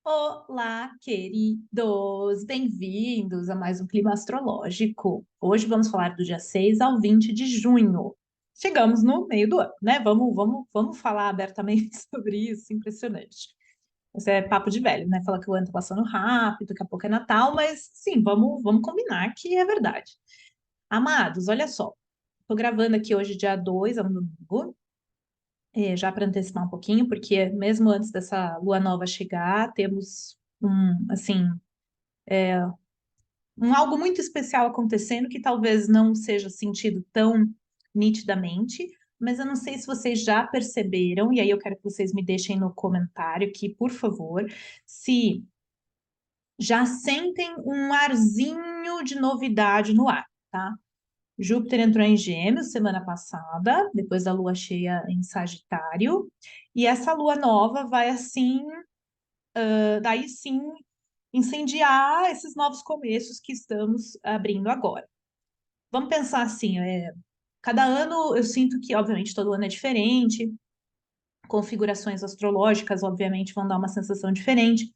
Olá, queridos! Bem-vindos a mais um Clima Astrológico. Hoje vamos falar do dia 6 ao 20 de junho. Chegamos no meio do ano, né? Vamos falar abertamente sobre isso, impressionante. Esse é papo de velho, né? Falar que o ano tá passando rápido, daqui a pouco é Natal, mas sim, vamos combinar que é verdade. Amados, olha só. Tô gravando aqui hoje, dia 2, é um domingo, já para antecipar um pouquinho, porque mesmo antes dessa lua nova chegar, temos assim, algo muito especial acontecendo que talvez não seja sentido tão nitidamente, mas eu não sei se vocês já perceberam, e aí eu quero que vocês me deixem no comentário aqui, por favor, se já sentem um arzinho de novidade no ar, tá? Júpiter entrou em Gêmeos semana passada, depois da lua cheia em Sagitário, e essa lua nova vai assim, daí sim, incendiar esses novos começos que estamos abrindo agora. Vamos pensar assim, cada ano eu sinto que, obviamente, todo ano é diferente, configurações astrológicas, obviamente, vão dar uma sensação diferente,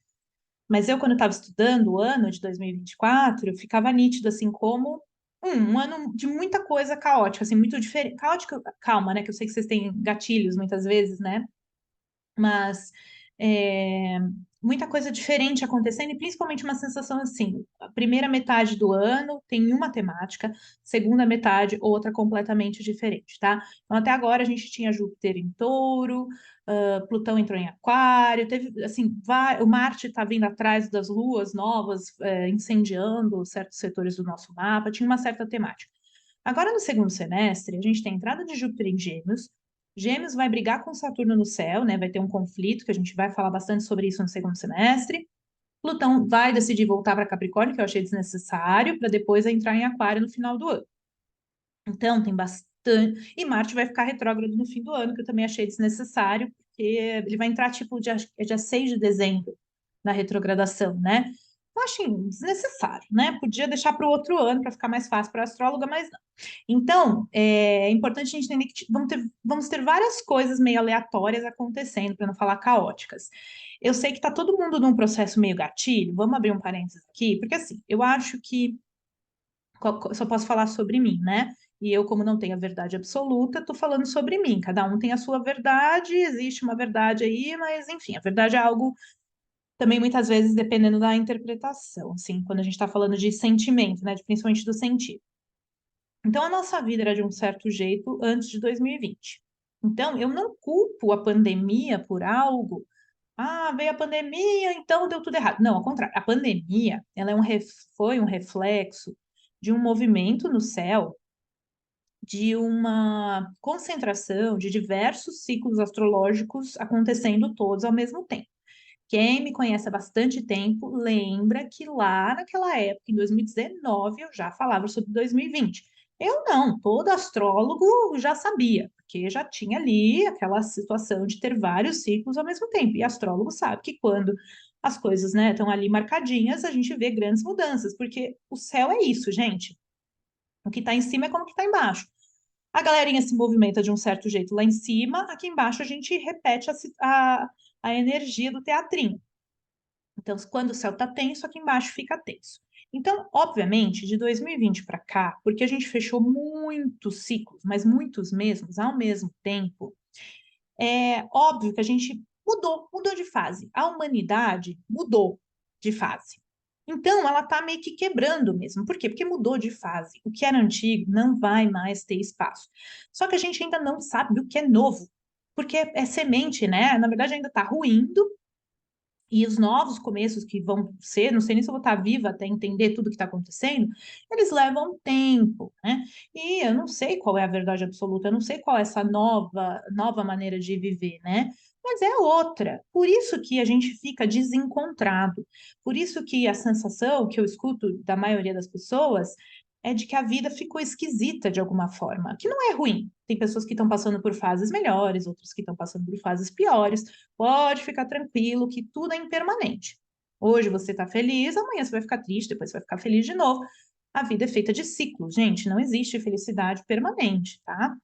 mas eu, quando estava estudando o ano de 2024, ficava nítido, assim, como um ano de muita coisa caótica, assim, muito diferente. Caótica, calma, né? Que eu sei que vocês têm gatilhos muitas vezes, né? Mas é, muita coisa diferente acontecendo, e principalmente uma sensação assim: a primeira metade do ano tem uma temática, segunda metade, outra completamente diferente, tá? Então, até agora a gente tinha Júpiter em Touro, Plutão entrou em Aquário, teve assim, o Marte está vindo atrás das luas novas, incendiando certos setores do nosso mapa, tinha uma certa temática. Agora, no segundo semestre, a gente tem a entrada de Júpiter em Gêmeos. Gêmeos vai brigar com Saturno no céu, né? Vai ter um conflito, que a gente vai falar bastante sobre isso no segundo semestre. Plutão vai decidir voltar para Capricórnio, que eu achei desnecessário, para depois entrar em Aquário no final do ano. Então, tem bastante. E Marte vai ficar retrógrado no fim do ano, que eu também achei desnecessário, porque ele vai entrar tipo dia 6 de dezembro na retrogradação, né? Eu achei desnecessário, né? Podia deixar para o outro ano para ficar mais fácil para a astróloga, mas não. Então, é importante a gente entender que vamos ter várias coisas meio aleatórias acontecendo, para não falar caóticas. Eu sei que está todo mundo num processo meio gatilho, vamos abrir um parênteses aqui, porque assim, eu acho que só posso falar sobre mim, né? E eu, como não tenho a verdade absoluta, estou falando sobre mim. Cada um tem a sua verdade, existe uma verdade aí, mas enfim, a verdade é algo também muitas vezes dependendo da interpretação, assim, quando a gente está falando de sentimento, né? Principalmente do sentido. Então, a nossa vida era de um certo jeito antes de 2020. Então, eu não culpo a pandemia por algo. Ah, veio a pandemia, então deu tudo errado. Não, ao contrário. A pandemia, ela foi um reflexo de um movimento no céu, de uma concentração de diversos ciclos astrológicos acontecendo todos ao mesmo tempo. Quem me conhece há bastante tempo lembra que lá naquela época, em 2019, eu já falava sobre 2020. Eu não, todo astrólogo já sabia, porque já tinha ali aquela situação de ter vários ciclos ao mesmo tempo. E astrólogo sabe que quando as coisas, né, estão ali marcadinhas, a gente vê grandes mudanças, porque o céu é isso, gente. O que está em cima é como que está embaixo. A galerinha se movimenta de um certo jeito lá em cima, aqui embaixo a gente repete a energia do teatrinho. Então, quando o céu está tenso, aqui embaixo fica tenso. Então, obviamente, de 2020 para cá, porque a gente fechou muitos ciclos, mas muitos mesmos, ao mesmo tempo, é óbvio que a gente mudou de fase. A humanidade mudou de fase. Então, ela está meio que quebrando mesmo. Por quê? Porque mudou de fase. O que era antigo não vai mais ter espaço. Só que a gente ainda não sabe o que é novo. Porque é semente, né? Na verdade, ainda está ruindo, e os novos começos que vão ser, não sei nem se eu vou estar viva até entender tudo que está acontecendo, eles levam tempo, né? E eu não sei qual é a verdade absoluta, eu não sei qual é essa nova maneira de viver, né? Mas é outra. Por isso que a gente fica desencontrado. Por isso que a sensação que eu escuto da maioria das pessoas é de que a vida ficou esquisita de alguma forma, que não é ruim. Tem pessoas que estão passando por fases melhores, outras que estão passando por fases piores. Pode ficar tranquilo que tudo é impermanente. Hoje você está feliz, amanhã você vai ficar triste, depois você vai ficar feliz de novo. A vida é feita de ciclos, gente. Não existe felicidade permanente, tá?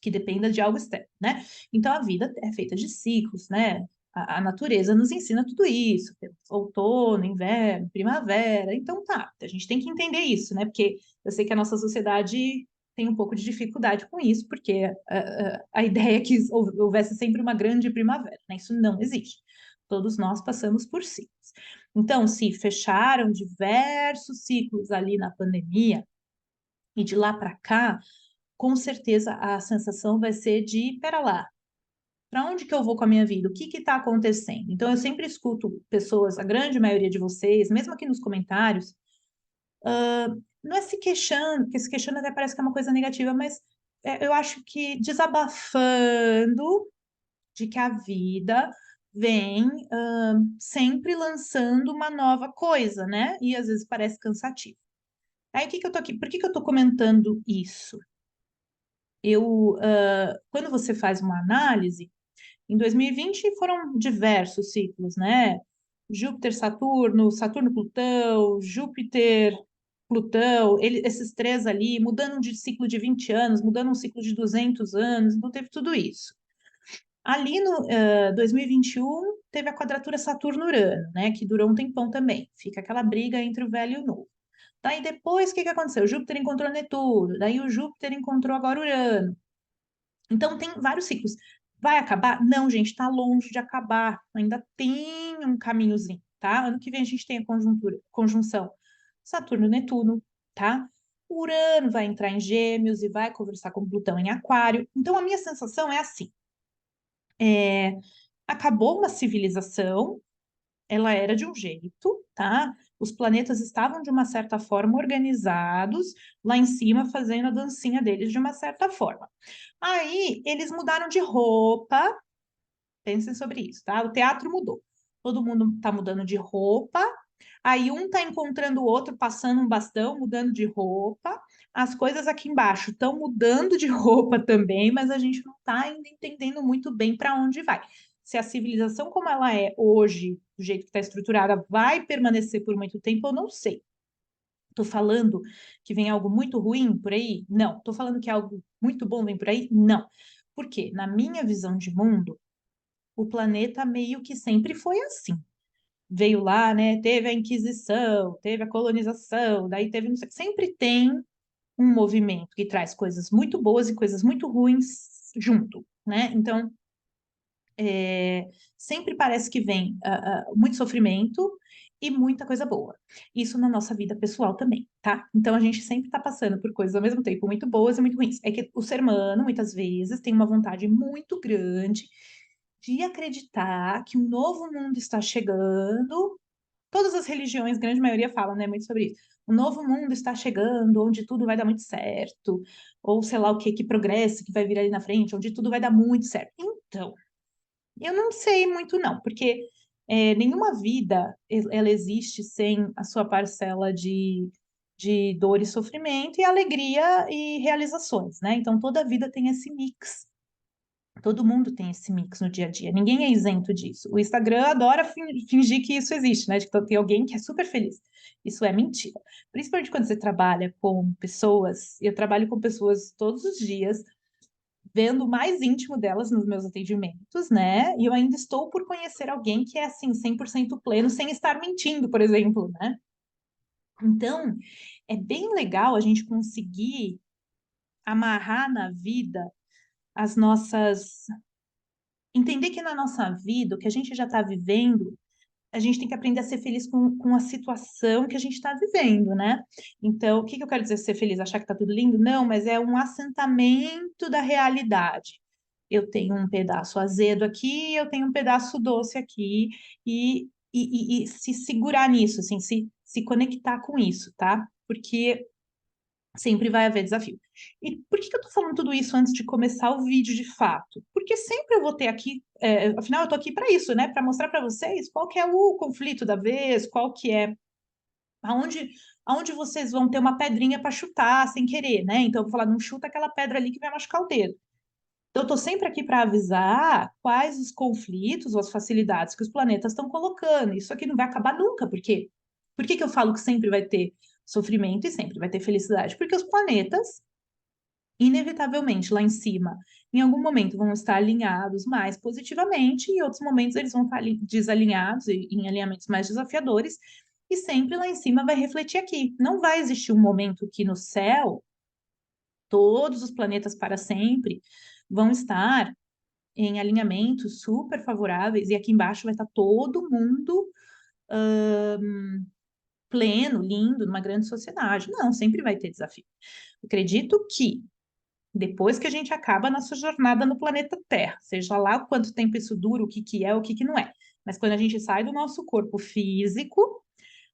Que dependa de algo externo, né? Então a vida é feita de ciclos, né? a natureza nos ensina tudo isso, temos outono, inverno, primavera, então tá, a gente tem que entender isso, né? Porque eu sei que a nossa sociedade tem um pouco de dificuldade com isso, porque a ideia é que houvesse sempre uma grande primavera, né? Isso não existe. Todos nós passamos por ciclos. Então, se fecharam diversos ciclos ali na pandemia, e de lá para cá, com certeza a sensação vai ser de, pera lá, para onde que eu vou com a minha vida? O que está acontecendo? Então, eu sempre escuto pessoas, a grande maioria de vocês, mesmo aqui nos comentários, não é se queixando, porque se queixando até parece que é uma coisa negativa, mas eu acho que desabafando de que a vida vem sempre lançando uma nova coisa, né? E às vezes parece cansativo. Aí, o que que eu tô aqui? Por que que eu tô comentando isso? Quando você faz uma análise, em 2020 foram diversos ciclos, né? Júpiter, Saturno, Saturno, Plutão, Júpiter, Plutão, esses três ali, mudando de ciclo de 20 anos, mudando um ciclo de 200 anos, então teve tudo isso. Ali no 2021, teve a quadratura Saturno-Urano, né? Que durou um tempão também. Fica aquela briga entre o velho e o novo. Daí depois, o que que aconteceu? Júpiter encontrou Netuno, daí o Júpiter encontrou agora Urano. Então, tem vários ciclos. Vai acabar? Não, gente, está longe de acabar. Ainda tem um caminhozinho, tá? Ano que vem a gente tem a conjunção Saturno-Netuno, tá? Urano vai entrar em Gêmeos e vai conversar com Plutão em Aquário. Então, a minha sensação é assim: acabou uma civilização, ela era de um jeito, tá? Os planetas estavam de uma certa forma organizados lá em cima, fazendo a dancinha deles de uma certa forma. Aí eles mudaram de roupa, pensem sobre isso, tá? O teatro mudou. Todo mundo tá mudando de roupa. Aí um tá encontrando o outro, passando um bastão, mudando de roupa. As coisas aqui embaixo estão mudando de roupa também, mas a gente não está ainda entendendo muito bem para onde vai. Se a civilização como ela é hoje, do jeito que está estruturada, vai permanecer por muito tempo, eu não sei. Estou falando que vem algo muito ruim por aí? Não. Estou falando que algo muito bom vem por aí? Não. Por quê? Na minha visão de mundo, o planeta meio que sempre foi assim. Veio lá, né? Teve a Inquisição, teve a colonização, daí teve. Sempre tem um movimento que traz coisas muito boas e coisas muito ruins junto, né? Então, sempre parece que vem muito sofrimento e muita coisa boa. Isso na nossa vida pessoal também, tá? Então a gente sempre está passando por coisas ao mesmo tempo muito boas e muito ruins. É que o ser humano, muitas vezes, tem uma vontade muito grande de acreditar que um novo mundo está chegando. Todas as religiões, grande maioria, falam, né, muito sobre isso. O novo mundo está chegando, onde tudo vai dar muito certo, ou sei lá o que progresso que vai vir ali na frente, onde tudo vai dar muito certo. Então, eu não sei muito, não, porque nenhuma vida ela existe sem a sua parcela de dor e sofrimento, e alegria e realizações, né? Então, toda vida tem esse mix. Todo mundo tem esse mix no dia a dia, ninguém é isento disso. O Instagram adora fingir que isso existe, né? De que tem alguém que é super feliz. Isso é mentira. Principalmente quando você trabalha com pessoas, eu trabalho com pessoas todos os dias, vendo o mais íntimo delas nos meus atendimentos, né? E eu ainda estou por conhecer alguém que é assim, 100% pleno, sem estar mentindo, por exemplo, né? Então, é bem legal a gente conseguir amarrar na vida as nossas. Entender que na nossa vida, o que a gente já está vivendo, a gente tem que aprender a ser feliz com a situação que a gente está vivendo, né? Então, o que que eu quero dizer ser feliz? Achar que está tudo lindo? Não, mas é um assentamento da realidade. Eu tenho um pedaço azedo aqui, eu tenho um pedaço doce aqui, e se segurar nisso, assim, se conectar com isso, tá? Porque sempre vai haver desafio. E por que que eu tô falando tudo isso antes de começar o vídeo de fato? Porque sempre eu vou ter aqui, afinal eu tô aqui para isso, né? Para mostrar para vocês qual que é o conflito da vez, qual que é aonde aonde vocês vão ter uma pedrinha para chutar sem querer, né? Então eu vou falar, não chuta aquela pedra ali que vai machucar o dedo. Então eu tô sempre aqui para avisar quais os conflitos ou as facilidades que os planetas estão colocando. Isso aqui não vai acabar nunca, porque por que que eu falo que sempre vai ter sofrimento e sempre vai ter felicidade? Porque os planetas inevitavelmente lá em cima, em algum momento vão estar alinhados mais positivamente, e em outros momentos eles vão estar desalinhados e em alinhamentos mais desafiadores, e sempre lá em cima vai refletir aqui. Não vai existir um momento que no céu todos os planetas para sempre vão estar em alinhamentos super favoráveis, e aqui embaixo vai estar todo mundo pleno, lindo, numa grande sociedade. Não, sempre vai ter desafio. Acredito que depois que a gente acaba a nossa jornada no planeta Terra, seja lá quanto tempo isso dura, o que que é, o que que não é, mas quando a gente sai do nosso corpo físico,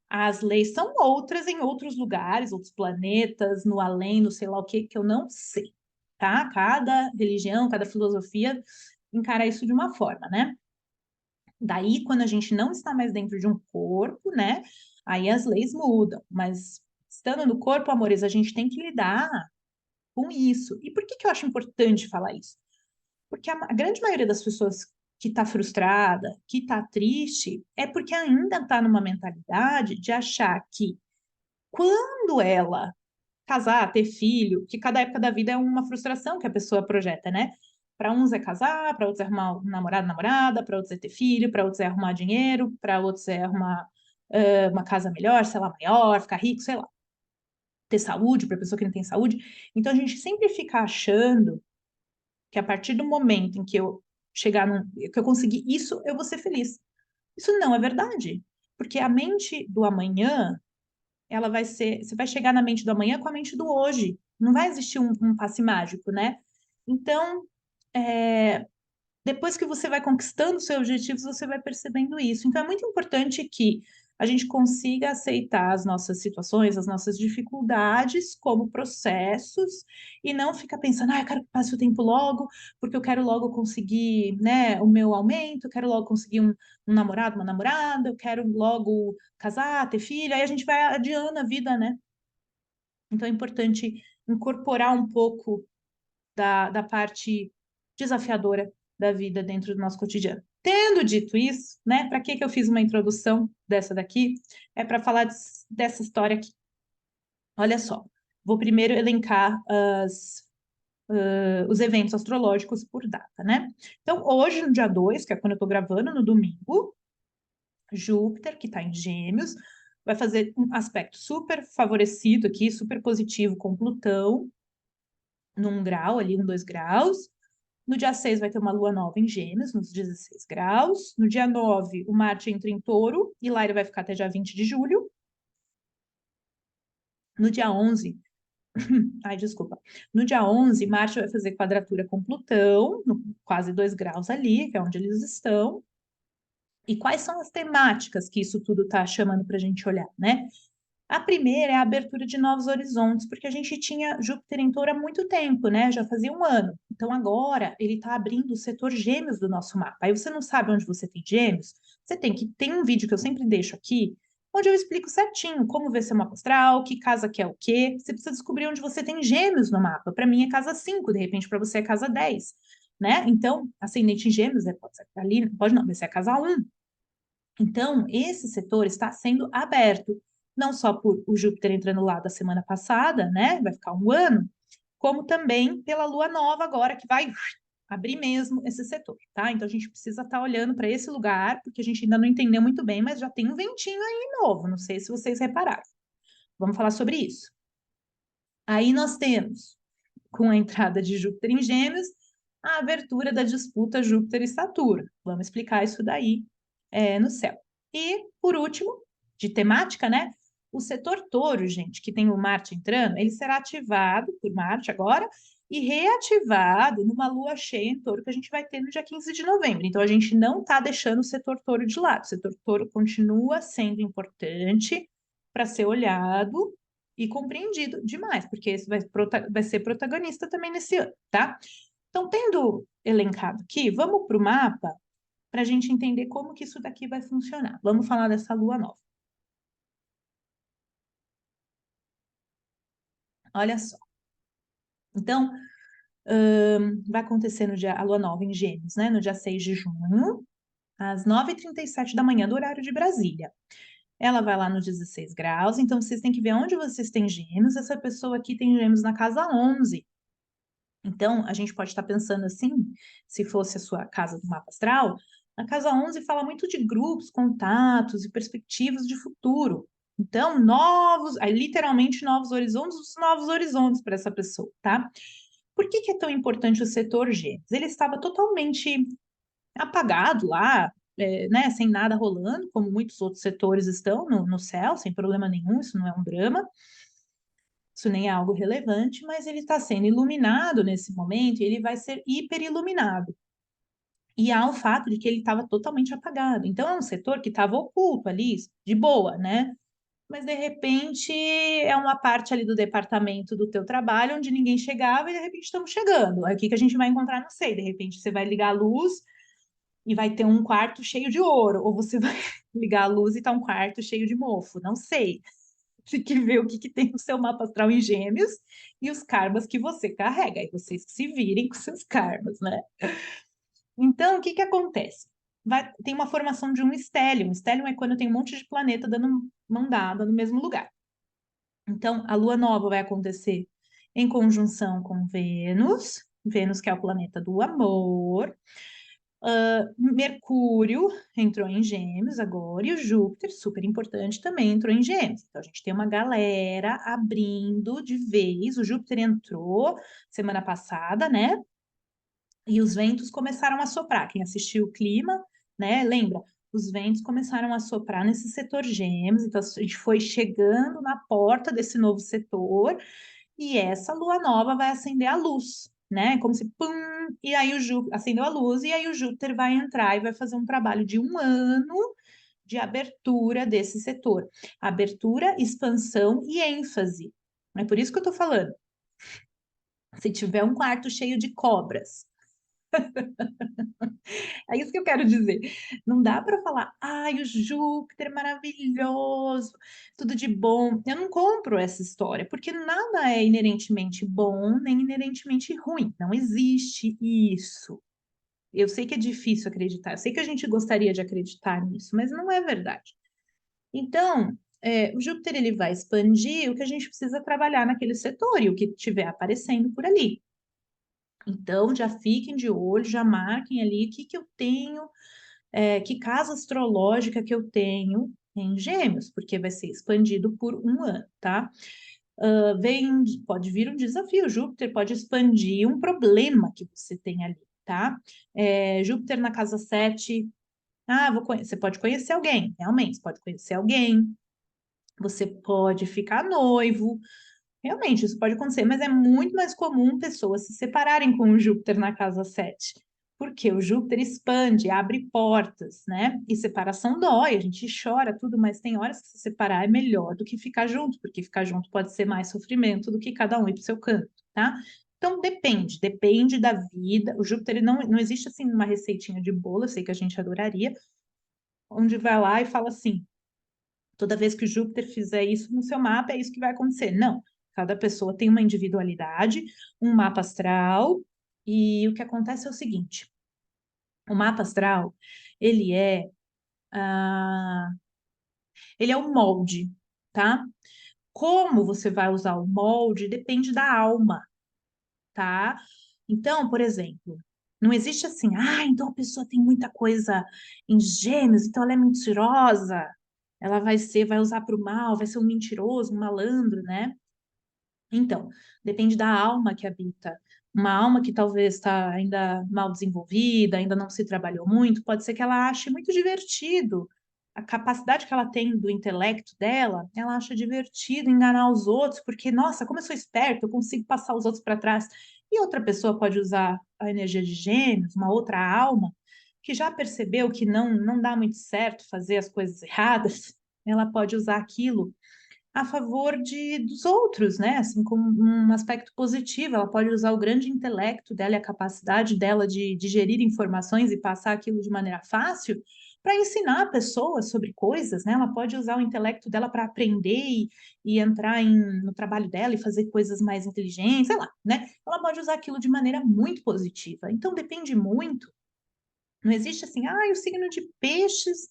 as leis são outras em outros lugares, outros planetas, no além, no sei lá o que eu não sei, tá? Cada religião, cada filosofia encara isso de uma forma, né? Daí, quando a gente não está mais dentro de um corpo, né? Aí as leis mudam, mas estando no corpo, amores, a gente tem que lidar com isso. E por que que eu acho importante falar isso? Porque a grande maioria das pessoas que está frustrada, que está triste, é porque ainda está numa mentalidade de achar que quando ela casar, ter filho, que cada época da vida é uma frustração que a pessoa projeta, né? Para uns é casar, para outros é arrumar um namorado, namorada, para outros é ter filho, para outros é arrumar dinheiro, para outros é arrumar uma casa melhor, sei lá, maior, ficar rico, sei lá, ter saúde para pessoa que não tem saúde. Então a gente sempre fica achando que a partir do momento em que eu chegar que eu conseguir isso, eu vou ser feliz. Isso não é verdade, porque a mente do amanhã ela vai ser, você vai chegar na mente do amanhã com a mente do hoje. Não vai existir um passe mágico, né? Então, é, depois que você vai conquistando os seus objetivos, você vai percebendo isso. Então, é muito importante que a gente consiga aceitar as nossas situações, as nossas dificuldades como processos e não ficar pensando, eu quero que passe o tempo logo, porque eu quero logo conseguir, né, o meu aumento, eu quero logo conseguir um namorado, uma namorada, eu quero logo casar, ter filho, aí a gente vai adiando a vida, né? Então, é importante incorporar um pouco da parte desafiadora da vida dentro do nosso cotidiano. Tendo dito isso, né, para que eu fiz uma introdução dessa daqui? É para falar dessa história aqui. Olha só, vou primeiro elencar os eventos astrológicos por data, né? Então, hoje, no dia 2, que é quando eu estou gravando, no domingo, Júpiter, que está em Gêmeos, vai fazer um aspecto super favorecido aqui, super positivo com Plutão, num grau ali, 2 graus. No dia 6 vai ter uma lua nova em Gêmeos, nos 16 graus. No dia 9, o Marte entra em Touro, e lá ele vai ficar até dia 20 de julho. No dia 11, ai, desculpa. No dia 11, Marte vai fazer quadratura com Plutão, no, quase 2 graus ali, que é onde eles estão. E quais são as temáticas que isso tudo está chamando para a gente olhar, né? A primeira é a abertura de novos horizontes, porque a gente tinha Júpiter em Touro há muito tempo, né? Já fazia um ano. Então agora ele está abrindo o setor Gêmeos do nosso mapa. Aí você não sabe onde você tem Gêmeos, você tem que tem um vídeo que eu sempre deixo aqui, onde eu explico certinho como ver seu mapa astral, que casa que é o quê. Você precisa descobrir onde você tem Gêmeos no mapa. Para mim é casa 5, de repente para você é casa 10, né? Então, ascendente em Gêmeos pode ser ali, pode não, vai ser a casa 1. Então, esse setor está sendo aberto, não só por o Júpiter entrando lá da semana passada, né? Vai ficar um ano, como também pela Lua nova agora, que vai abrir mesmo esse setor, tá? Então, a gente precisa estar olhando para esse lugar, porque a gente ainda não entendeu muito bem, mas já tem um ventinho aí novo, não sei se vocês repararam. Vamos falar sobre isso. Aí nós temos, com a entrada de Júpiter em Gêmeos, a abertura da disputa Júpiter e Saturno. Vamos explicar isso daí no céu. E, por último, de temática, né? O setor touro, gente, que tem o Marte entrando, ele será ativado por Marte agora e reativado numa lua cheia em touro que a gente vai ter no dia 15 de novembro. Então, a gente não está deixando o setor touro de lado. O setor touro continua sendo importante para ser olhado e compreendido demais, porque esse vai ser protagonista também nesse ano, tá? Então, tendo elencado aqui, vamos para o mapa para a gente entender como que isso daqui vai funcionar. Vamos falar dessa lua nova. Olha só. Então, vai acontecer no dia, a lua nova em Gêmeos, né? No dia 6 de junho, às 9h37 da manhã, do horário de Brasília. Ela vai lá nos 16 graus, então vocês têm que ver onde vocês têm Gêmeos. Essa pessoa aqui tem Gêmeos na casa 11. Então, a gente pode estar pensando assim, se fosse a sua casa do mapa astral, a casa 11 fala muito de grupos, contatos e perspectivas de futuro. Então, novos, aí, literalmente os novos horizontes para essa pessoa, tá? Por que que é tão importante o setor Gêmeos? Ele estava totalmente apagado lá, né, sem nada rolando, como muitos outros setores estão no céu, sem problema nenhum, isso não é um drama. Isso nem é algo relevante, mas ele está sendo iluminado nesse momento e ele vai ser hiperiluminado. E há o fato de que ele estava totalmente apagado. Então, é um setor que estava oculto ali, de boa, né? Mas, de repente, é uma parte ali do departamento do teu trabalho onde ninguém chegava e, de repente, estamos chegando. Aí, o que que a gente vai encontrar? Não sei. De repente, você vai ligar a luz e vai ter um quarto cheio de ouro. Ou você vai ligar a luz e tá um quarto cheio de mofo. Não sei. Tem que ver o que, que tem no seu mapa astral em Gêmeos e os karmas que você carrega. Aí vocês que se virem com seus karmas, né? Então, o que que acontece? Tem uma formação de um estélio. Um estélio é quando tem um monte de planeta dando mão dada no mesmo lugar. Então, a lua nova vai acontecer em conjunção com Vênus, Vênus que é o planeta do amor. Mercúrio entrou em Gêmeos agora, e o Júpiter, super importante, também entrou em Gêmeos. Então, a gente tem uma galera abrindo de vez. O Júpiter entrou semana passada, né? E os ventos começaram a soprar. Quem assistiu o clima, né? Lembra? Os ventos começaram a soprar nesse setor Gêmeos. Então, a gente foi chegando na porta desse novo setor, e essa lua nova vai acender a luz, né? Como se pum, e aí o Júpiter acendeu a luz, e aí o Júpiter vai entrar e vai fazer um trabalho de 1 ano de abertura desse setor. Abertura, expansão e ênfase. É por isso que eu tô falando. Se tiver um quarto cheio de cobras, é isso que eu quero dizer. Não dá para falar, ai, o Júpiter é maravilhoso, tudo de bom. Eu não compro essa história, porque nada é inerentemente bom nem inerentemente ruim. Não existe isso. Eu sei que é difícil acreditar, eu sei que a gente gostaria de acreditar nisso, mas não é verdade. Então, o Júpiter ele vai expandir o que a gente precisa trabalhar naquele setor e o que estiver aparecendo por ali. Então, já fiquem de olho, já marquem ali o que, que eu tenho, que casa astrológica que eu tenho em Gêmeos, porque vai ser expandido por 1 ano, tá? Pode vir um desafio, Júpiter pode expandir um problema que você tem ali, tá? Júpiter na casa 7, você pode conhecer alguém, realmente, você pode conhecer alguém, você pode ficar noivo, realmente, isso pode acontecer, mas é muito mais comum pessoas se separarem com o Júpiter na casa 7, porque o Júpiter expande, abre portas, né? E separação dói, a gente chora, tudo, mas tem horas que se separar é melhor do que ficar junto, porque ficar junto pode ser mais sofrimento do que cada um ir para o seu canto, tá? Então depende da vida. O Júpiter ele não existe assim uma receitinha de bolo, eu sei que a gente adoraria, onde vai lá e fala assim: toda vez que o Júpiter fizer isso no seu mapa, é isso que vai acontecer. Não, cada pessoa tem uma individualidade, um mapa astral, e o que acontece é o seguinte: o mapa astral, ele é, ah, ele é o molde, tá? Como você vai usar o molde depende da alma, tá? Então, por exemplo, não existe assim, então a pessoa tem muita coisa em Gêmeos, então ela é mentirosa, ela vai usar para o mal, vai ser um mentiroso, um malandro, né? Então, depende da alma que habita. Uma alma que talvez está ainda mal desenvolvida, ainda não se trabalhou muito, pode ser que ela ache muito divertido. A capacidade que ela tem do intelecto dela, ela acha divertido enganar os outros, porque, nossa, como eu sou esperta, eu consigo passar os outros para trás. E outra pessoa pode usar a energia de Gêmeos, uma outra alma, que já percebeu que não dá muito certo fazer as coisas erradas, ela pode usar aquilo a favor dos outros, né? Assim, como um aspecto positivo, ela pode usar o grande intelecto dela e a capacidade dela de digerir informações e passar aquilo de maneira fácil para ensinar pessoas sobre coisas, né? Ela pode usar o intelecto dela para aprender e entrar no trabalho dela e fazer coisas mais inteligentes, sei lá, né? Ela pode usar aquilo de maneira muito positiva. Então, depende muito. Não existe assim, o signo de peixes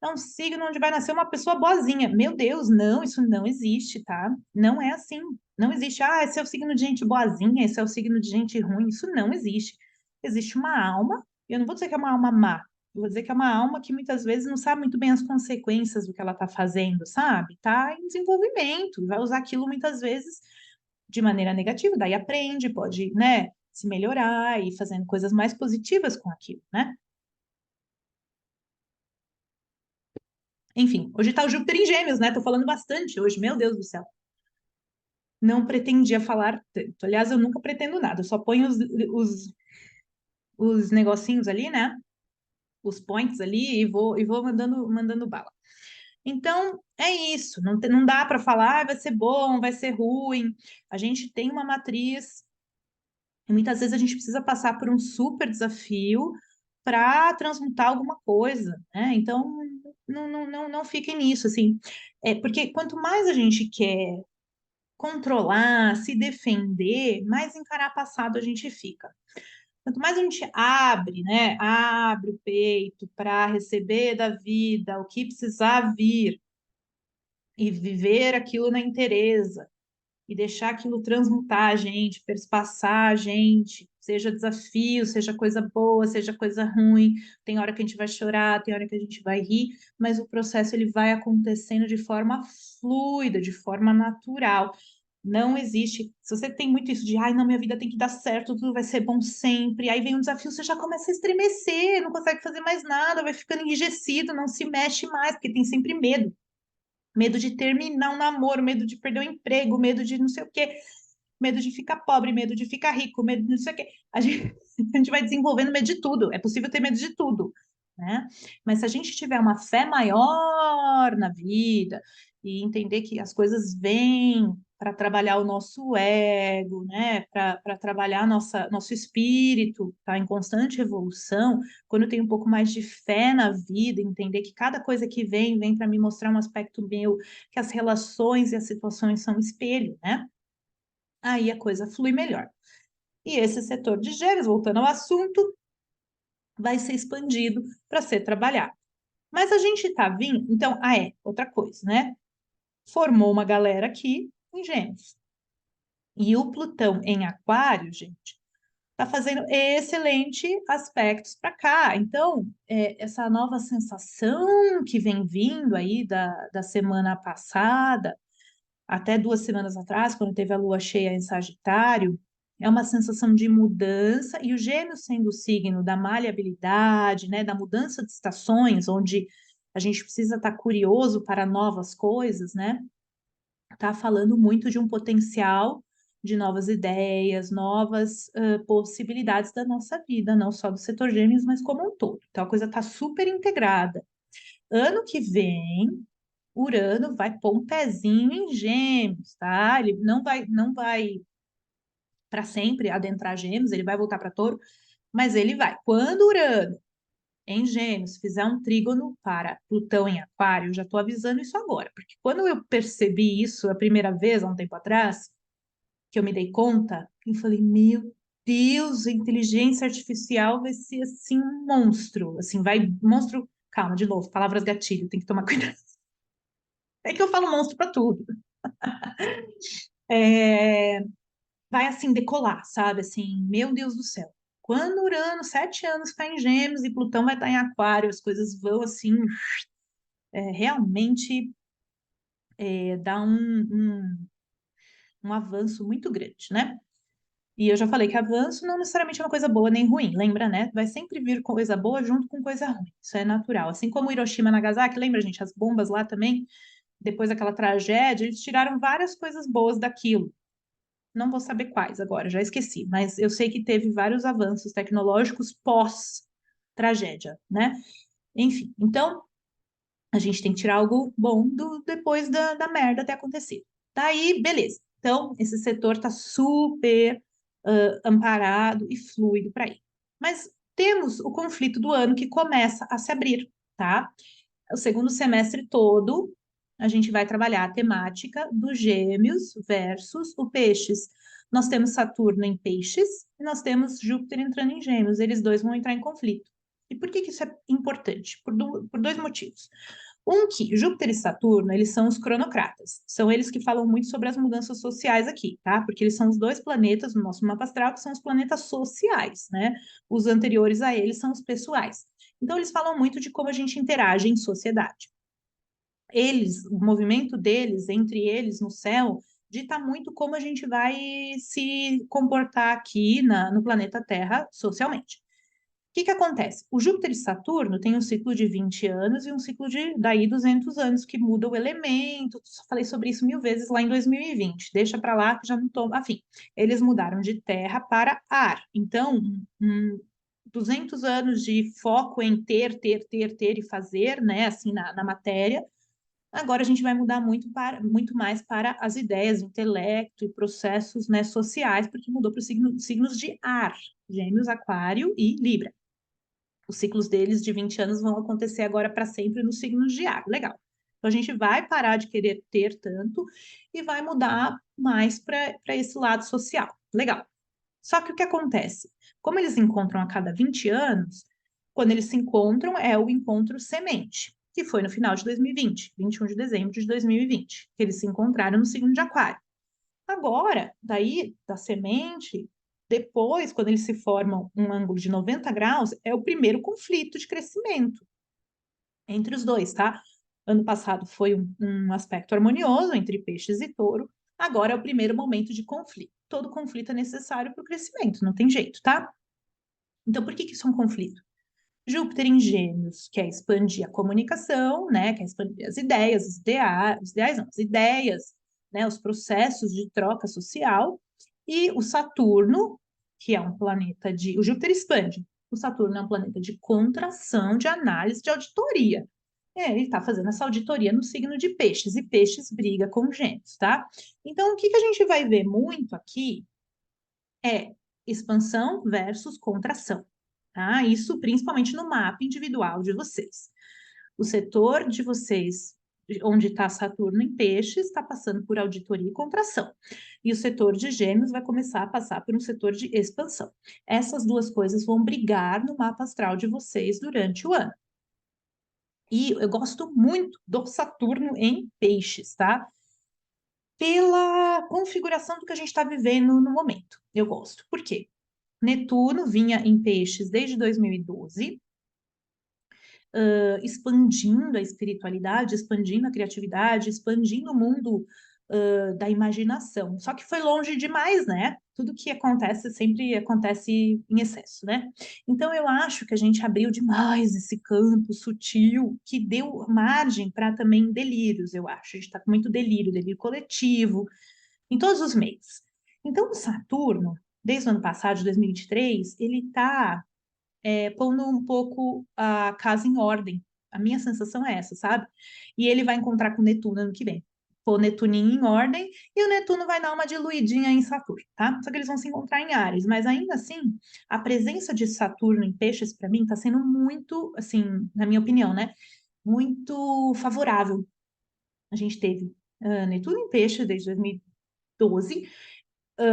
é um signo onde vai nascer uma pessoa boazinha. Meu Deus, não, isso não existe, tá? Não é assim. Não existe, esse é o signo de gente boazinha, esse é o signo de gente ruim. Isso não existe. Existe uma alma, e eu não vou dizer que é uma alma má, eu vou dizer que é uma alma que muitas vezes não sabe muito bem as consequências do que ela está fazendo, sabe? Tá em desenvolvimento, vai usar aquilo muitas vezes de maneira negativa, daí aprende, pode, né, se melhorar e fazendo coisas mais positivas com aquilo, né? Enfim, hoje tá o Júpiter em Gêmeos, né? Tô falando bastante hoje, meu Deus do céu. Não pretendia falar tanto. Aliás, eu nunca pretendo nada, eu só ponho os negocinhos ali, né? Os points ali e vou mandando bala. Então, é isso. Não dá para falar, vai ser bom, vai ser ruim. A gente tem uma matriz e muitas vezes a gente precisa passar por um super desafio para transmutar alguma coisa, né? Então, não fiquem nisso, assim. Porque quanto mais a gente quer controlar, se defender, mais encarapaçado a gente fica. Quanto mais a gente abre, né? Abre o peito para receber da vida o que precisar vir e viver aquilo na inteireza e deixar aquilo transmutar a gente, perspassar a gente, seja desafio, seja coisa boa, seja coisa ruim. Tem hora que a gente vai chorar, tem hora que a gente vai rir, mas o processo ele vai acontecendo de forma fluida, de forma natural. Não existe. Se você tem muito isso de, ai, não, minha vida tem que dar certo, tudo vai ser bom sempre. Aí vem um desafio, você já começa a estremecer, não consegue fazer mais nada, vai ficando enrijecido, não se mexe mais, porque tem sempre medo. Medo de terminar um namoro, medo de perder o emprego, medo de não sei o quê, medo de ficar pobre, medo de ficar rico, medo de não sei o quê. A gente, a gente vai desenvolvendo medo de tudo. É possível ter medo de tudo, né? Mas se a gente tiver uma fé maior na vida e entender que as coisas vêm para trabalhar o nosso ego, né? Para trabalhar nosso espírito, tá em constante evolução. Quando eu tenho um pouco mais de fé na vida, entender que cada coisa que vem para me mostrar um aspecto meu, que as relações e as situações são espelho, né? Aí a coisa flui melhor. E esse setor de gêmeos, voltando ao assunto, vai ser expandido para ser trabalhado. Mas a gente está vindo, então, outra coisa, né? Formou uma galera aqui em Gêmeos. E o Plutão em Aquário, gente, está fazendo excelente aspectos para cá. Então, essa nova sensação que vem vindo aí da semana passada, até 2 semanas atrás, quando teve a lua cheia em Sagitário, é uma sensação de mudança, e o Gêmeos sendo o signo da maleabilidade, né, da mudança de estações, onde a gente precisa estar curioso para novas coisas, né? Está falando muito de um potencial de novas ideias, novas possibilidades da nossa vida, não só do setor Gêmeos, mas como um todo. Então a coisa está super integrada. Ano que vem, Urano vai pôr um pezinho em Gêmeos, tá? Ele não vai para sempre adentrar Gêmeos, ele vai voltar para Touro, mas ele vai. Quando Urano em Gêmeos fizer um trígono para Plutão em Aquário, eu já estou avisando isso agora, porque quando eu percebi isso a primeira vez, há um tempo atrás, que eu me dei conta, eu falei, meu Deus, a inteligência artificial vai ser assim um monstro, assim, monstro, calma, de novo, palavras gatilho, tem que tomar cuidado. É que eu falo monstro para tudo. É, vai assim decolar, sabe? Assim, meu Deus do céu. Quando Urano, 7 anos, está em Gêmeos e Plutão vai estar em Aquário, as coisas vão assim, realmente dar um avanço muito grande, né? E eu já falei que avanço não necessariamente é uma coisa boa nem ruim, lembra, né? Vai sempre vir coisa boa junto com coisa ruim, isso é natural. Assim como Hiroshima e Nagasaki, lembra, gente? As bombas lá também, depois daquela tragédia, eles tiraram várias coisas boas daquilo. Não vou saber quais agora, já esqueci, mas eu sei que teve vários avanços tecnológicos pós-tragédia, né? Enfim, então a gente tem que tirar algo bom depois da merda ter acontecido. Daí, beleza. Então, esse setor está super amparado e fluido para ir. Mas temos o conflito do ano que começa a se abrir, tá? O segundo semestre todo, a gente vai trabalhar a temática dos Gêmeos versus o Peixes. Nós temos Saturno em Peixes e nós temos Júpiter entrando em Gêmeos. Eles dois vão entrar em conflito. E por que que isso é importante? Por dois motivos. Um que Júpiter e Saturno, eles são os cronocratas. São eles que falam muito sobre as mudanças sociais aqui, tá? Porque eles são os dois planetas no nosso mapa astral que são os planetas sociais, né? Os anteriores a eles são os pessoais. Então, eles falam muito de como a gente interage em sociedade. Eles, o movimento deles, entre eles no céu, dita muito como a gente vai se comportar aqui no planeta Terra socialmente. O que que acontece? O Júpiter e Saturno tem um ciclo de 20 anos e um ciclo de daí 200 anos que muda o elemento. Falei sobre isso 1000 vezes lá em 2020. Deixa para lá que já não estou. Afim, eles mudaram de terra para ar. Então, 200 anos de foco em ter e fazer, né? Assim, na matéria. Agora a gente vai mudar muito mais para as ideias, intelecto e processos, né, sociais, porque mudou para os signos de ar, Gêmeos, Aquário e Libra. Os ciclos deles de 20 anos vão acontecer agora para sempre nos signos de ar. Legal. Então a gente vai parar de querer ter tanto e vai mudar mais para esse lado social. Legal. Só que o que acontece? Como eles encontram a cada 20 anos, quando eles se encontram, é o encontro semente, que foi no final de 2020, 21 de dezembro de 2020, que eles se encontraram no signo de Aquário. Agora, daí, da semente, depois, quando eles se formam um ângulo de 90 graus, é o primeiro conflito de crescimento entre os dois, tá? Ano passado foi um aspecto harmonioso entre peixes e touro, agora é o primeiro momento de conflito. Todo conflito é necessário para o crescimento, não tem jeito, tá? Então, por que que isso é um conflito? Júpiter em Gêmeos quer expandir a comunicação, né? Quer expandir as ideias, os ideais não, as ideias, né? Os processos de troca social. E o Saturno, que é um planeta de. O Júpiter expande. O Saturno é um planeta de contração, de análise, de auditoria. Ele está fazendo essa auditoria no signo de Peixes, e Peixes briga com Gêmeos, tá? Então, o que que a gente vai ver muito aqui é expansão versus contração, tá? Isso principalmente no mapa individual de vocês. O setor de vocês, onde está Saturno em Peixes, está passando por auditoria e contração. E o setor de Gêmeos vai começar a passar por um setor de expansão. Essas duas coisas vão brigar no mapa astral de vocês durante o ano. E eu gosto muito do Saturno em Peixes, tá? Pela configuração do que a gente está vivendo no momento. Eu gosto. Por quê? Netuno vinha em Peixes desde 2012, expandindo a espiritualidade, expandindo a criatividade, expandindo o mundo da imaginação. Só que foi longe demais, né? Tudo que acontece sempre acontece em excesso, né? Então eu acho que a gente abriu demais esse campo sutil que deu margem para também delírios, eu acho. A gente está com muito delírio coletivo, em todos os meios. Então, o Saturno, desde o ano passado, de 2023, ele está pondo um pouco a casa em ordem. A minha sensação é essa, sabe? E ele vai encontrar com Netuno ano que vem. Pôr Netuninho em ordem e o Netuno vai dar uma diluidinha em Saturno, tá? Só que eles vão se encontrar em Áries, mas ainda assim, a presença de Saturno em Peixes, para mim, está sendo muito, assim, na minha opinião, né? Muito favorável. A gente teve Netuno em Peixes desde 2012,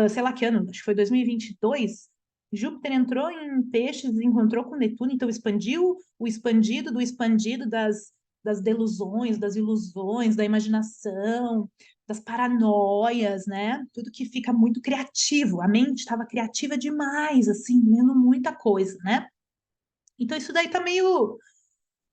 sei lá que ano, acho que foi 2022, Júpiter entrou em Peixes e encontrou com Netuno, então expandiu o expandido do expandido das delusões, das ilusões, da imaginação, das paranoias, né? Tudo que fica muito criativo. A mente estava criativa demais, assim, lendo muita coisa, né? Então isso daí tá meio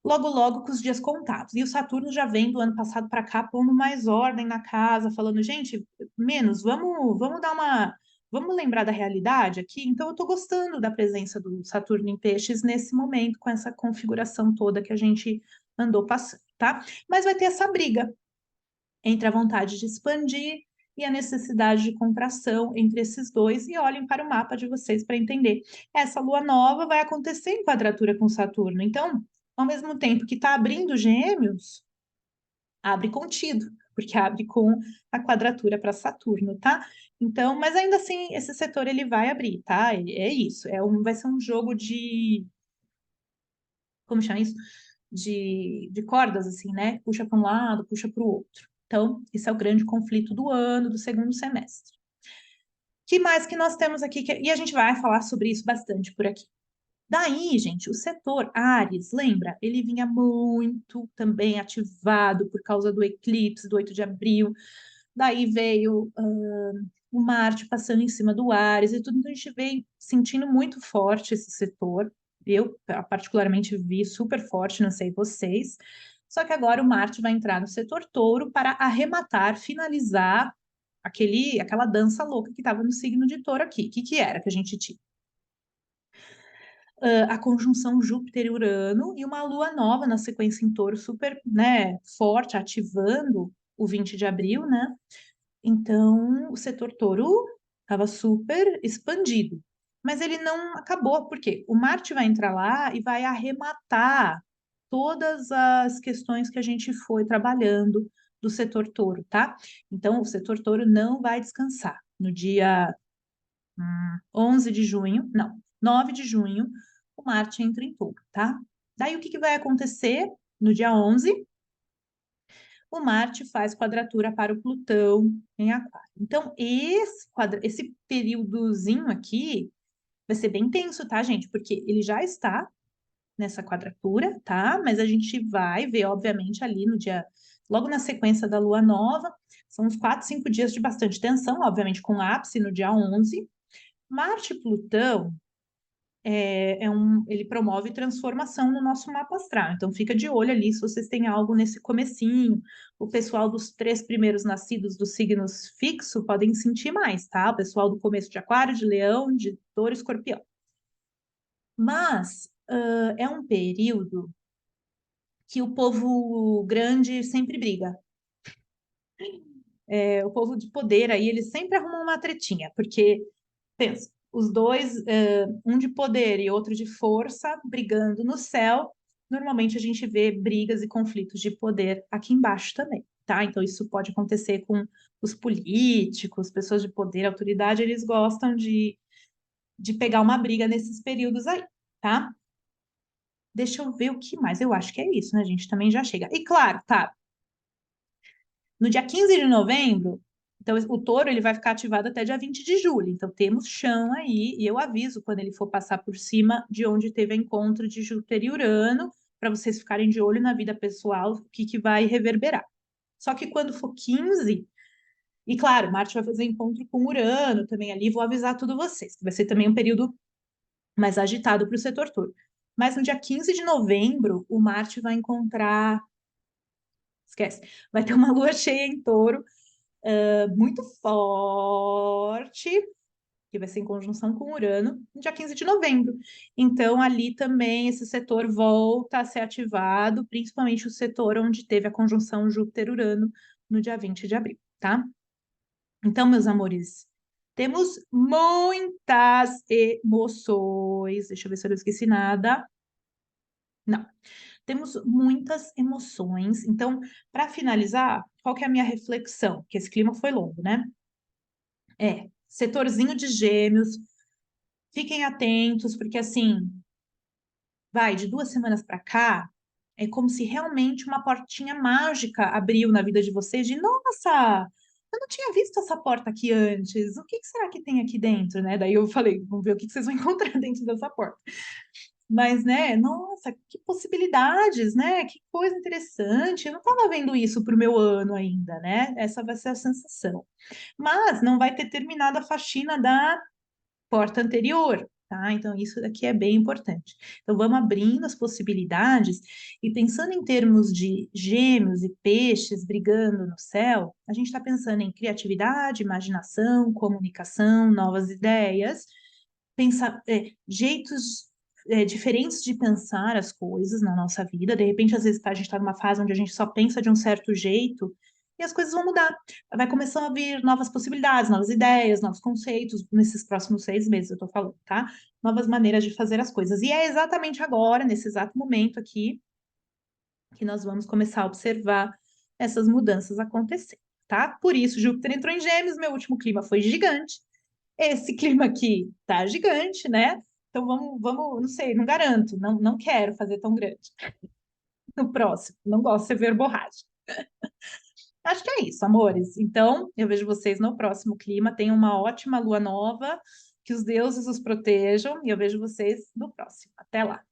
logo com os dias contados. E o Saturno já vem do ano passado para cá pondo mais ordem na casa, falando, gente, menos, vamos dar uma, vamos lembrar da realidade aqui. Então eu estou gostando da presença do Saturno em Peixes nesse momento, com essa configuração toda que a gente andou passando, tá? Mas vai ter essa briga entre a vontade de expandir e a necessidade de contração entre esses dois, e olhem para o mapa de vocês para entender. Essa lua nova vai acontecer em quadratura com Saturno, então, ao mesmo tempo que está abrindo Gêmeos, abre contido, porque abre com a quadratura para Saturno, tá? Então, mas ainda assim, esse setor ele vai abrir, tá? É isso, vai ser um jogo de, como chama isso? De cordas, assim, né? Puxa para um lado, puxa para o outro. Então, esse é o grande conflito do ano, do segundo semestre. Que mais que nós temos aqui? E a gente vai falar sobre isso bastante por aqui. Daí, gente, o setor Áries, lembra? Ele vinha muito também ativado por causa do eclipse do 8 de abril. Daí veio o Marte passando em cima do Áries e tudo. Então, a gente veio sentindo muito forte esse setor. Eu, particularmente, vi super forte, não sei vocês. Só que agora o Marte vai entrar no setor Touro para arrematar, finalizar aquela dança louca que estava no signo de Touro aqui. O que, que era que a gente tinha? A conjunção Júpiter e Urano e uma lua nova na sequência em Touro, super, né, forte, ativando o 20 de abril, né? Então, o setor Touro estava super expandido. Mas ele não acabou, porque o Marte vai entrar lá e vai arrematar todas as questões que a gente foi trabalhando do setor Touro, tá? Então, o setor Touro não vai descansar. No dia 11 de junho, não, 9 de junho, o Marte entra em Touro, tá? Daí o que que vai acontecer no dia 11? O Marte faz quadratura para o Plutão em Aquário. Então, esse períodozinho aqui vai ser bem tenso, tá, gente? Porque ele já está nessa quadratura, tá? Mas a gente vai ver, obviamente, ali no dia, logo na sequência da Lua Nova, são uns 4, 5 dias de bastante tensão, obviamente, com ápice no dia 11. Marte e Plutão ele promove transformação no nosso mapa astral. Então, fica de olho ali se vocês têm algo nesse comecinho. O pessoal dos 3 primeiros nascidos dos signos fixo podem sentir mais, tá? O pessoal do começo de Aquário, de Leão, de Touro, Escorpião. Mas é um período que o povo grande sempre briga. O povo de poder aí, eles sempre arrumam uma tretinha, porque pensa, os dois, um de poder e outro de força, brigando no céu. Normalmente a gente vê brigas e conflitos de poder aqui embaixo também, tá? Então isso pode acontecer com os políticos, pessoas de poder, autoridade, eles gostam de pegar uma briga nesses períodos aí, tá? Deixa eu ver o que mais. Eu acho que é isso, né? A gente também já chega. E claro, tá, no dia 15 de novembro, então o touro ele vai ficar ativado até dia 20 de julho. Então temos chão aí, e eu aviso quando ele for passar por cima de onde teve encontro de Júpiter e Urano, para vocês ficarem de olho na vida pessoal, o que, que vai reverberar. Só que quando for 15, e claro, Marte vai fazer encontro com Urano também ali, vou avisar tudo vocês, que vai ser também um período mais agitado para o setor touro. Mas no dia 15 de novembro, o Marte vai encontrar. Esquece, vai ter uma lua cheia em touro muito forte, que vai ser em conjunção com Urano, no dia 15 de novembro. Então, ali também esse setor volta a ser ativado, principalmente o setor onde teve a conjunção Júpiter-Urano no dia 20 de abril, tá? Então, meus amores, temos muitas emoções. Deixa eu ver se eu não esqueci nada. Não. Temos muitas emoções. Então, para finalizar, qual que é a minha reflexão? Que esse clima foi longo, né? Setorzinho de Gêmeos, fiquem atentos, porque assim, vai, de 2 semanas para cá, é como se realmente uma portinha mágica abriu na vida de vocês, de nossa, eu não tinha visto essa porta aqui antes, o que que será que tem aqui dentro, né? Daí eu falei, vamos ver o que que vocês vão encontrar dentro dessa porta. Mas, né, nossa, que possibilidades, né? Que coisa interessante. Eu não estava vendo isso para o meu ano ainda, né? Essa vai ser a sensação. Mas não vai ter terminado a faxina da porta anterior, tá? Então, isso daqui é bem importante. Então, vamos abrindo as possibilidades e pensando em termos de gêmeos e peixes brigando no céu, a gente está pensando em criatividade, imaginação, comunicação, novas ideias, pensar, jeitos diferentes de pensar as coisas na nossa vida. De repente, às vezes, a gente está numa fase onde a gente só pensa de um certo jeito e as coisas vão mudar. Vai começar a vir novas possibilidades, novas ideias, novos conceitos nesses próximos 6 meses, eu estou falando, tá? Novas maneiras de fazer as coisas. E é exatamente agora, nesse exato momento aqui, que nós vamos começar a observar essas mudanças acontecer, tá? Por isso, Júpiter entrou em Gêmeos, meu último clima foi gigante. Esse clima aqui tá gigante, né? Então vamos, não sei, não garanto, não quero fazer tão grande no próximo. Não gosto de ver borracha. Acho que é isso, amores. Então, eu vejo vocês no próximo clima. Tenham uma ótima lua nova, que os deuses os protejam e eu vejo vocês no próximo. Até lá!